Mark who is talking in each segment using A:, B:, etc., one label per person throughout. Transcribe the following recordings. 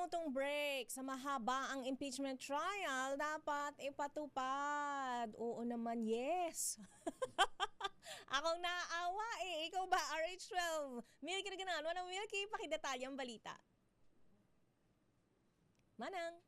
A: minutong break sa mahaba ang impeachment trial dapat ipatupad. Oo naman, yes. Akong naaawa eh. Ikaw ba, RH12? Milky na ganan. Manang Milky, pakidetalye ang balita. Manang.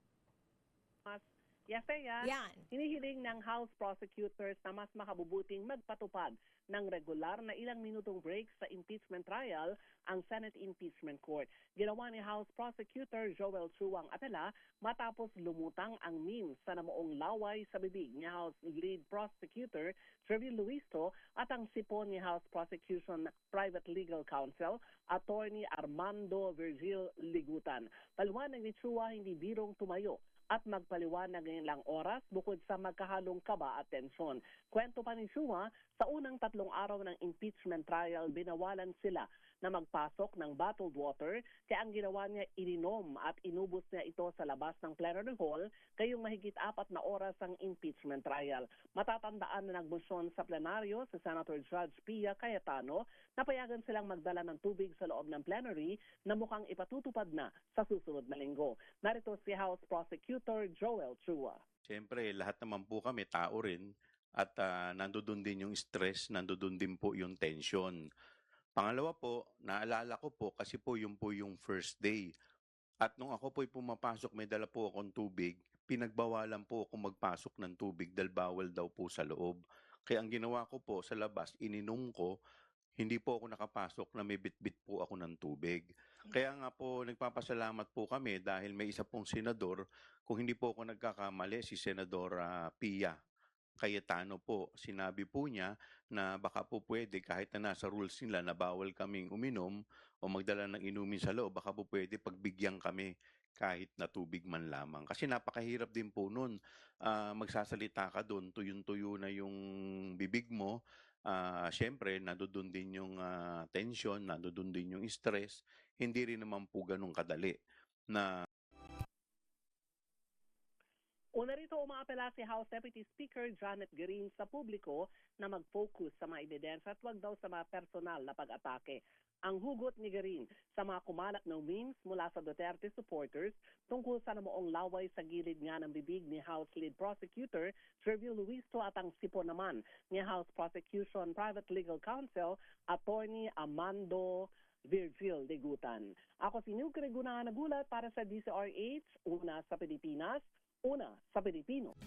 B: Yasaya,
A: Yan.
B: hinihiling ng House prosecutors na mas makabubuting magpatupad ng regular na ilang minutong break sa impeachment trial ang Senate Impeachment Court. Ginawa ni House Prosecutor Joel Chu ang apela matapos lumutang ang memes sa namuong laway sa bibig ni House Lead Prosecutor Trevi Luisto at ang sipon ni House Prosecution Private Legal Counsel Attorney Armando Virgil Ligutan. Paliwanag ni Chua hindi birong tumayo at magpaliwanag ng ilang oras bukod sa magkahalong kaba at tensyon. Kwento pa ni Chua, sa unang 3 araw ng impeachment trial, binawalan sila na magpasok ng bottled water, kaya ang ginawa niya, ininom at inubos niya ito sa labas ng plenary hall, kayong mahigit 4 na oras ang impeachment trial. Matatandaan na nagmosyon sa plenaryo si Senator Judge Pia Cayetano na payagan silang magdala ng tubig sa loob ng plenary na mukhang ipatutupad na sa susunod na linggo. Narito si House Prosecutor Joel Chua.
C: Siyempre, lahat naman po kami tao rin at nandoon din yung stress, nandoon din po yung tension. Pangalawa po, naalala ko po kasi po yung first day. At nung ako po'y pumapasok, may dala po akong tubig, pinagbawalan po ako magpasok ng tubig dahil bawal daw po sa loob. Kaya ang ginawa ko po sa labas, ininom ko, hindi po ako nakapasok na may bitbit po ako ng tubig. Kaya nga po nagpapasalamat po kami dahil may isa pong senador, kung hindi po ako nagkakamali, si Senador Pia Cayetano po. Sinabi po niya na baka po pwede kahit na nasa rules nila na bawal kaming uminom o magdala ng inumin sa loob, baka po pwede pagbigyan kami kahit na tubig man lamang. Kasi napakahirap din po nun. Magsasalita ka doon, tuyong-tuyo na yung bibig mo. Siyempre, nandoon din yung tension, nandoon din yung stress. Hindi rin naman po ganun kadali na
B: Una rito, umaapela si House Deputy Speaker Janet Guerin sa publiko na mag-focus sa mga ebidensya at wag daw sa mga personal na pag-atake. Ang hugot ni Guerin sa mga kumalat ng memes mula sa Duterte supporters tungkol sa namuong laway sa gilid nga ng bibig ni House Lead Prosecutor Trevi Luisto at ang sipon naman ni House Prosecution Private Legal Counsel Attorney Armando Virgil Ligutan. Ako si Nuke Regunahan nagulat para sa DCRH, una sa Pilipinas, una sa Pilipino.